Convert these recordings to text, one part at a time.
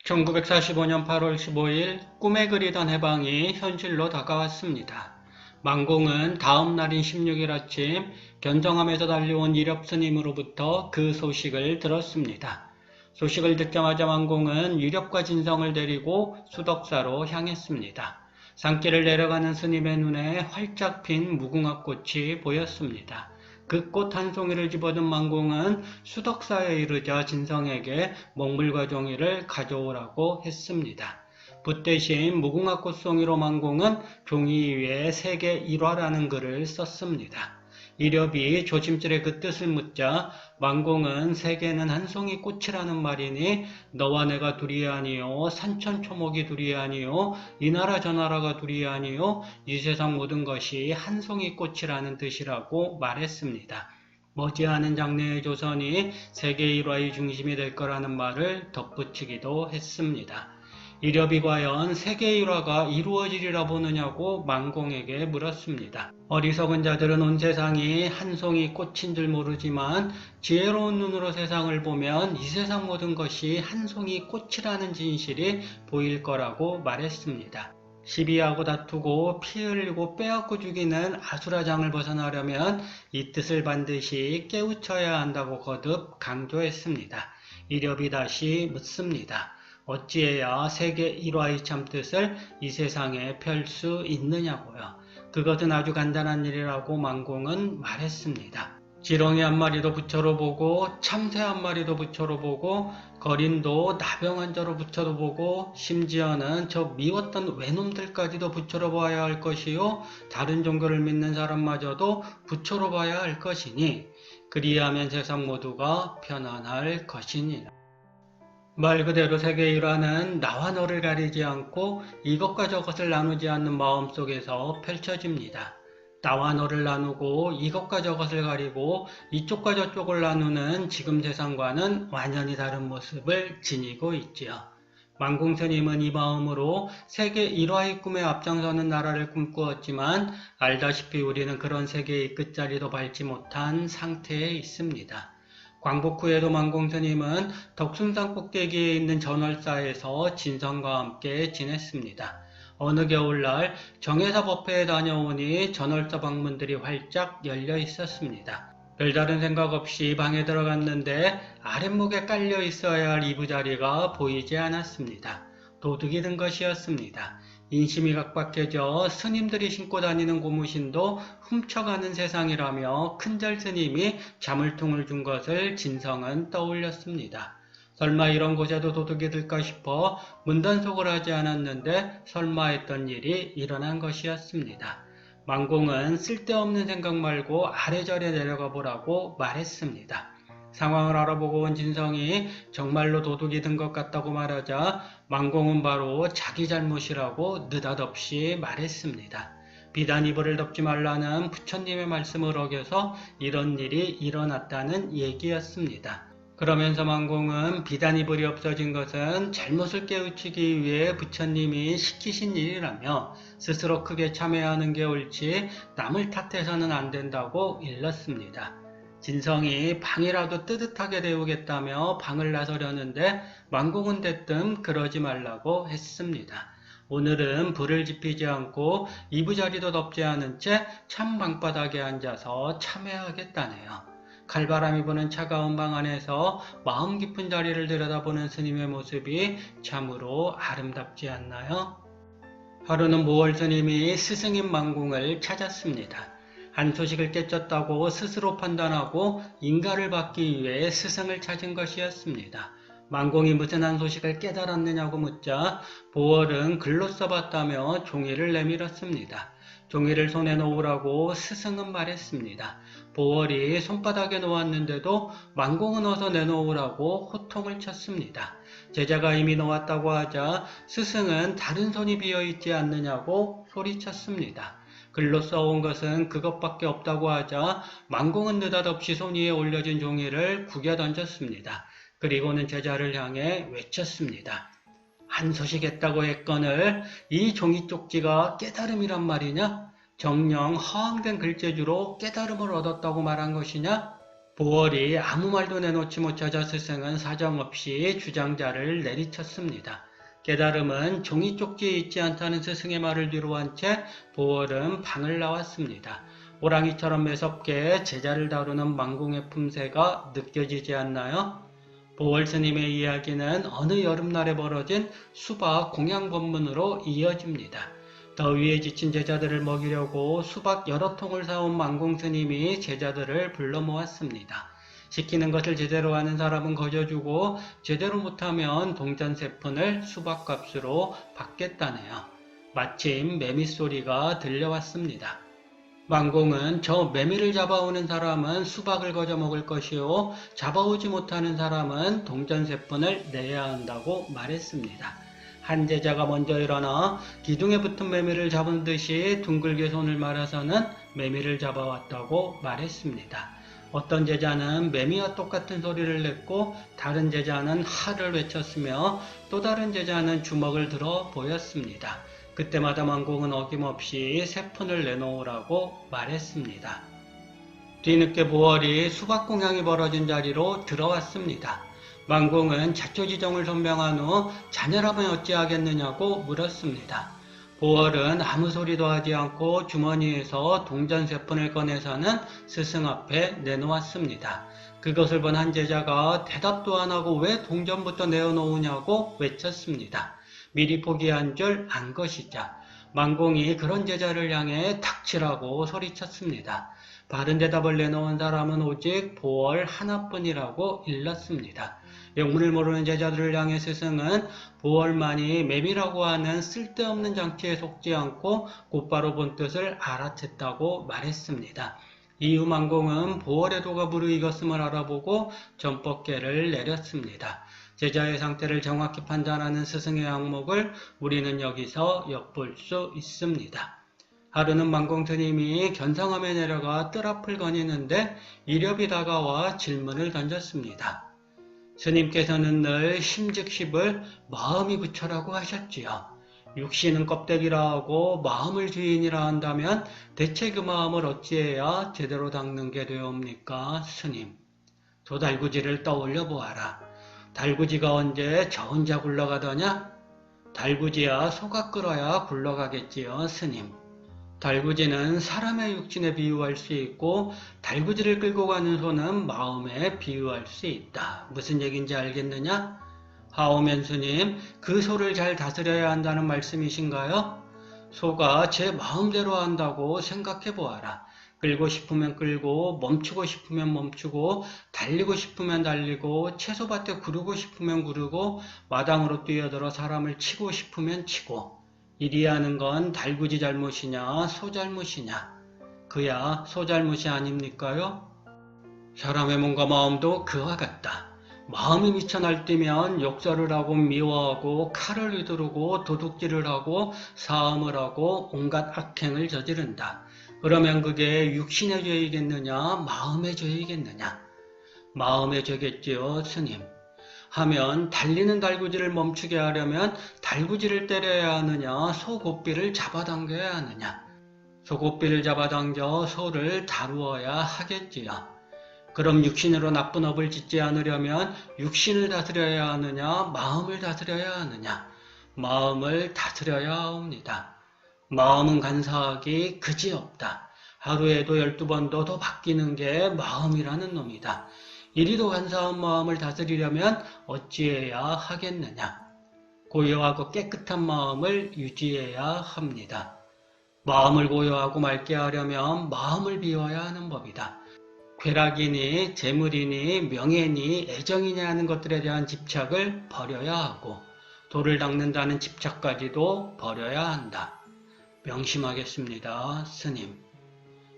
1945년 8월 15일 꿈에 그리던 해방이 현실로 다가왔습니다. 만공은 다음 날인 16일 아침 견정함에서 달려온 유렵스님으로부터 그 소식을 들었습니다. 소식을 듣자마자 만공은 유렵과 진성을 데리고 수덕사로 향했습니다. 산길을 내려가는 스님의 눈에 활짝 핀 무궁화꽃이 보였습니다. 그 꽃 한 송이를 집어든 만공은 수덕사에 이르자 진성에게 먹물과 종이를 가져오라고 했습니다. 붓대신 무궁화꽃 송이로 만공은 종이 위에 세계 일화라는 글을 썼습니다. 이렵이 조심스레 그 뜻을 묻자 만공은 세계는 한 송이 꽃이라는 말이니 너와 내가 둘이 아니요 산천초목이 둘이 아니요 이 나라 저 나라가 둘이 아니요 이 세상 모든 것이 한 송이 꽃이라는 뜻이라고 말했습니다. 머지않은 장래의 조선이 세계 일화의 중심이 될 거라는 말을 덧붙이기도 했습니다. 이렵이 과연 세계 일화가 이루어지리라 보느냐고 만공에게 물었습니다. 어리석은 자들은 온 세상이 한 송이 꽃인 줄 모르지만 지혜로운 눈으로 세상을 보면 이 세상 모든 것이 한 송이 꽃이라는 진실이 보일 거라고 말했습니다. 시비하고 다투고 피 흘리고 빼앗고 죽이는 아수라장을 벗어나려면 이 뜻을 반드시 깨우쳐야 한다고 거듭 강조했습니다. 이렵이 다시 묻습니다. 어찌해야 세계 일화의 참뜻을 이 세상에 펼 수 있느냐고요. 그것은 아주 간단한 일이라고 만공은 말했습니다. 지렁이 한 마리도 부처로 보고 참새 한 마리도 부처로 보고 거린도 나병 환자로 부처로 보고 심지어는 저 미웠던 외놈들까지도 부처로 봐야 할 것이요 다른 종교를 믿는 사람마저도 부처로 봐야 할 것이니 그리하면 세상 모두가 편안할 것이니라. 말 그대로 세계 일화는 나와 너를 가리지 않고 이것과 저것을 나누지 않는 마음 속에서 펼쳐집니다. 나와 너를 나누고 이것과 저것을 가리고 이쪽과 저쪽을 나누는 지금 세상과는 완전히 다른 모습을 지니고 있지요. 만공스님은 이 마음으로 세계 일화의 꿈에 앞장서는 나라를 꿈꾸었지만 알다시피 우리는 그런 세계의 끝자리도 밟지 못한 상태에 있습니다. 광복 후에도 만공스님은 덕순산 꼭대기에 있는 전월사에서 진성과 함께 지냈습니다. 어느 겨울날 정해사 법회에 다녀오니 전월사 방문들이 활짝 열려 있었습니다. 별다른 생각 없이 방에 들어갔는데 아랫목에 깔려 있어야 할 이부자리가 보이지 않았습니다. 도둑이 든 것이었습니다. 인심이 각박해져 스님들이 신고 다니는 고무신도 훔쳐가는 세상이라며 큰절 스님이 자물통을 준 것을 진성은 떠올렸습니다. 설마 이런 곳에도 도둑이 들까 싶어 문단속을 하지 않았는데 설마 했던 일이 일어난 것이었습니다. 만공은 쓸데없는 생각 말고 아래절에 내려가 보라고 말했습니다. 상황을 알아보고 온 진성이 정말로 도둑이 든 것 같다고 말하자 만공은 바로 자기 잘못이라고 느닷없이 말했습니다. 비단 이불을 덮지 말라는 부처님의 말씀을 어겨서 이런 일이 일어났다는 얘기였습니다. 그러면서 만공은 비단 이불이 없어진 것은 잘못을 깨우치기 위해 부처님이 시키신 일이라며 스스로 크게 참회하는 게 옳지 남을 탓해서는 안 된다고 일렀습니다. 진성이 방이라도 뜨뜻하게 데우겠다며 방을 나서려는데 만공은 대뜸 그러지 말라고 했습니다. 오늘은 불을 지피지 않고 이부자리도 덮지 않은 채 찬 방바닥에 앉아서 참회하겠다네요. 칼바람이 부는 차가운 방 안에서 마음 깊은 자리를 들여다보는 스님의 모습이 참으로 아름답지 않나요? 하루는 모월 스님이 스승인 만공을 찾았습니다. 한 소식을 깨쳤다고 스스로 판단하고 인가를 받기 위해 스승을 찾은 것이었습니다. 만공이 무슨 한 소식을 깨달았느냐고 묻자 보월은 글로 써봤다며 종이를 내밀었습니다. 종이를 손에 놓으라고 스승은 말했습니다. 보월이 손바닥에 놓았는데도 만공은 어서 내놓으라고 호통을 쳤습니다. 제자가 이미 놓았다고 하자 스승은 다른 손이 비어있지 않느냐고 소리쳤습니다. 글로 써온 것은 그것밖에 없다고 하자 만공은 느닷없이 손 위에 올려진 종이를 구겨 던졌습니다. 그리고는 제자를 향해 외쳤습니다. 한 소식했다고 했거늘 이 종이 쪽지가 깨달음이란 말이냐? 정녕 허황된 글재주로 깨달음을 얻었다고 말한 것이냐? 보월이 아무 말도 내놓지 못하자 스승은 사정없이 주장자를 내리쳤습니다. 깨달음은 종이 쪽지에 있지 않다는 스승의 말을 뒤로한 채 보월은 방을 나왔습니다. 호랑이처럼 매섭게 제자를 다루는 망공의 품새가 느껴지지 않나요? 보월 스님의 이야기는 어느 여름날에 벌어진 수박 공양 법문으로 이어집니다. 더위에 지친 제자들을 먹이려고 수박 여러 통을 사온 망공 스님이 제자들을 불러 모았습니다. 시키는 것을 제대로 하는 사람은 거저주고 제대로 못하면 동전 3푼을 수박값으로 받겠다네요. 마침 매미 소리가 들려왔습니다. 망공은 저 매미를 잡아오는 사람은 수박을 거저 먹을 것이요 잡아오지 못하는 사람은 동전 3푼을 내야 한다고 말했습니다. 한 제자가 먼저 일어나 기둥에 붙은 매미를 잡은 듯이 둥글게 손을 말아서는 매미를 잡아왔다고 말했습니다. 어떤 제자는 매미와 똑같은 소리를 냈고 다른 제자는 하를 외쳤으며 또 다른 제자는 주먹을 들어 보였습니다. 그때마다 망공은 어김없이 3푼을 내놓으라고 말했습니다. 뒤늦게 보월이 수박공양이 벌어진 자리로 들어왔습니다. 망공은 자초지정을 선명한 후 자녀라면 어찌하겠느냐고 물었습니다. 보월은 아무 소리도 하지 않고 주머니에서 동전 3푼을 꺼내서는 스승 앞에 내놓았습니다. 그것을 본 한 제자가 대답도 안 하고 왜 동전부터 내어놓으냐고 외쳤습니다. 미리 포기한 줄 안 것이자 망공이 그런 제자를 향해 닥치라고 소리쳤습니다. 바른 대답을 내놓은 사람은 오직 보월 하나뿐이라고 일렀습니다. 영문을 모르는 제자들을 향해 스승은 보월만이 매미라고 하는 쓸데없는 장치에 속지 않고 곧바로 본 뜻을 알아챘다고 말했습니다. 이후 망공은 보월의 도가 무르익었음을 알아보고 전법계를 내렸습니다. 제자의 상태를 정확히 판단하는 스승의 항목을 우리는 여기서 엿볼 수 있습니다. 하루는 망공 스님이 견상암에 내려가 뜰 앞을 거니는데 이렵이 다가와 질문을 던졌습니다. 스님께서는 늘 심즉십을 마음이 부처라고 하셨지요. 육신은 껍데기라 하고 마음을 주인이라 한다면 대체 그 마음을 어찌해야 제대로 닦는 게 되옵니까, 스님? 도달구지를 떠올려 보아라. 달구지가 언제 저 혼자 굴러가더냐? 달구지야 소가 끓어야 굴러가겠지요, 스님. 달구지는 사람의 육신에 비유할 수 있고 달구지를 끌고 가는 소는 마음에 비유할 수 있다. 무슨 얘기인지 알겠느냐? 하오면 스님, 그 소를 잘 다스려야 한다는 말씀이신가요? 소가 제 마음대로 한다고 생각해 보아라. 끌고 싶으면 끌고, 멈추고 싶으면 멈추고, 달리고 싶으면 달리고, 채소밭에 구르고 싶으면 구르고, 마당으로 뛰어들어 사람을 치고 싶으면 치고. 이리 하는 건 달구지 잘못이냐, 소 잘못이냐? 그야 소 잘못이 아닙니까요? 사람의 몸과 마음도 그와 같다. 마음이 미쳐 날뛰면 욕설을 하고 미워하고 칼을 휘두르고 도둑질을 하고 사함을 하고 온갖 악행을 저지른다. 그러면 그게 육신의 죄이겠느냐, 마음의 죄이겠느냐? 마음의 죄겠지요, 스님. 하면 달리는 달구지를 멈추게 하려면 달구지를 때려야 하느냐, 소고삐를 잡아당겨야 하느냐? 소고삐를 잡아당겨 소를 다루어야 하겠지요. 그럼 육신으로 나쁜 업을 짓지 않으려면 육신을 다스려야 하느냐, 마음을 다스려야 하느냐? 마음을 다스려야 합니다. 마음은 간사하기 그지없다. 하루에도 12번도 더 바뀌는 게 마음이라는 놈이다. 이리도 간사한 마음을 다스리려면 어찌해야 하겠느냐? 고요하고 깨끗한 마음을 유지해야 합니다. 마음을 고요하고 맑게 하려면 마음을 비워야 하는 법이다. 쾌락이니 재물이니 명예니 애정이냐 하는 것들에 대한 집착을 버려야 하고 돌을 닦는다는 집착까지도 버려야 한다. 명심하겠습니다, 스님.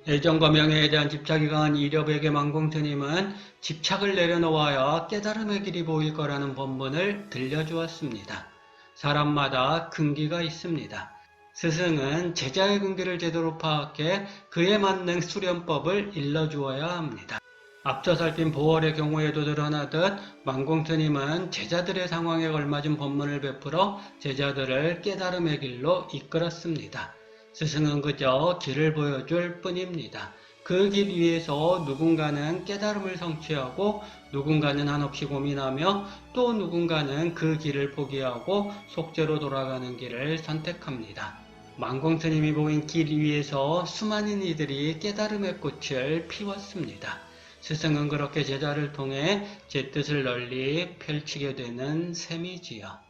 애정과 명예에 대한 집착이 강한 이렵에게 망공 스님은 집착을 내려놓아야 깨달음의 길이 보일 거라는 법문을 들려주었습니다. 사람마다 근기가 있습니다. 스승은 제자의 근기를 제대로 파악해 그에 맞는 수련법을 일러주어야 합니다. 앞서 살핀 보월의 경우에도 드러나듯 망공 스님은 제자들의 상황에 걸맞은 법문을 베풀어 제자들을 깨달음의 길로 이끌었습니다. 스승은 그저 길을 보여줄 뿐입니다. 그 길 위에서 누군가는 깨달음을 성취하고 누군가는 한없이 고민하며 또 누군가는 그 길을 포기하고 속죄로 돌아가는 길을 선택합니다. 만공스님이 보인 길 위에서 수많은 이들이 깨달음의 꽃을 피웠습니다. 스승은 그렇게 제자를 통해 제 뜻을 널리 펼치게 되는 셈이지요.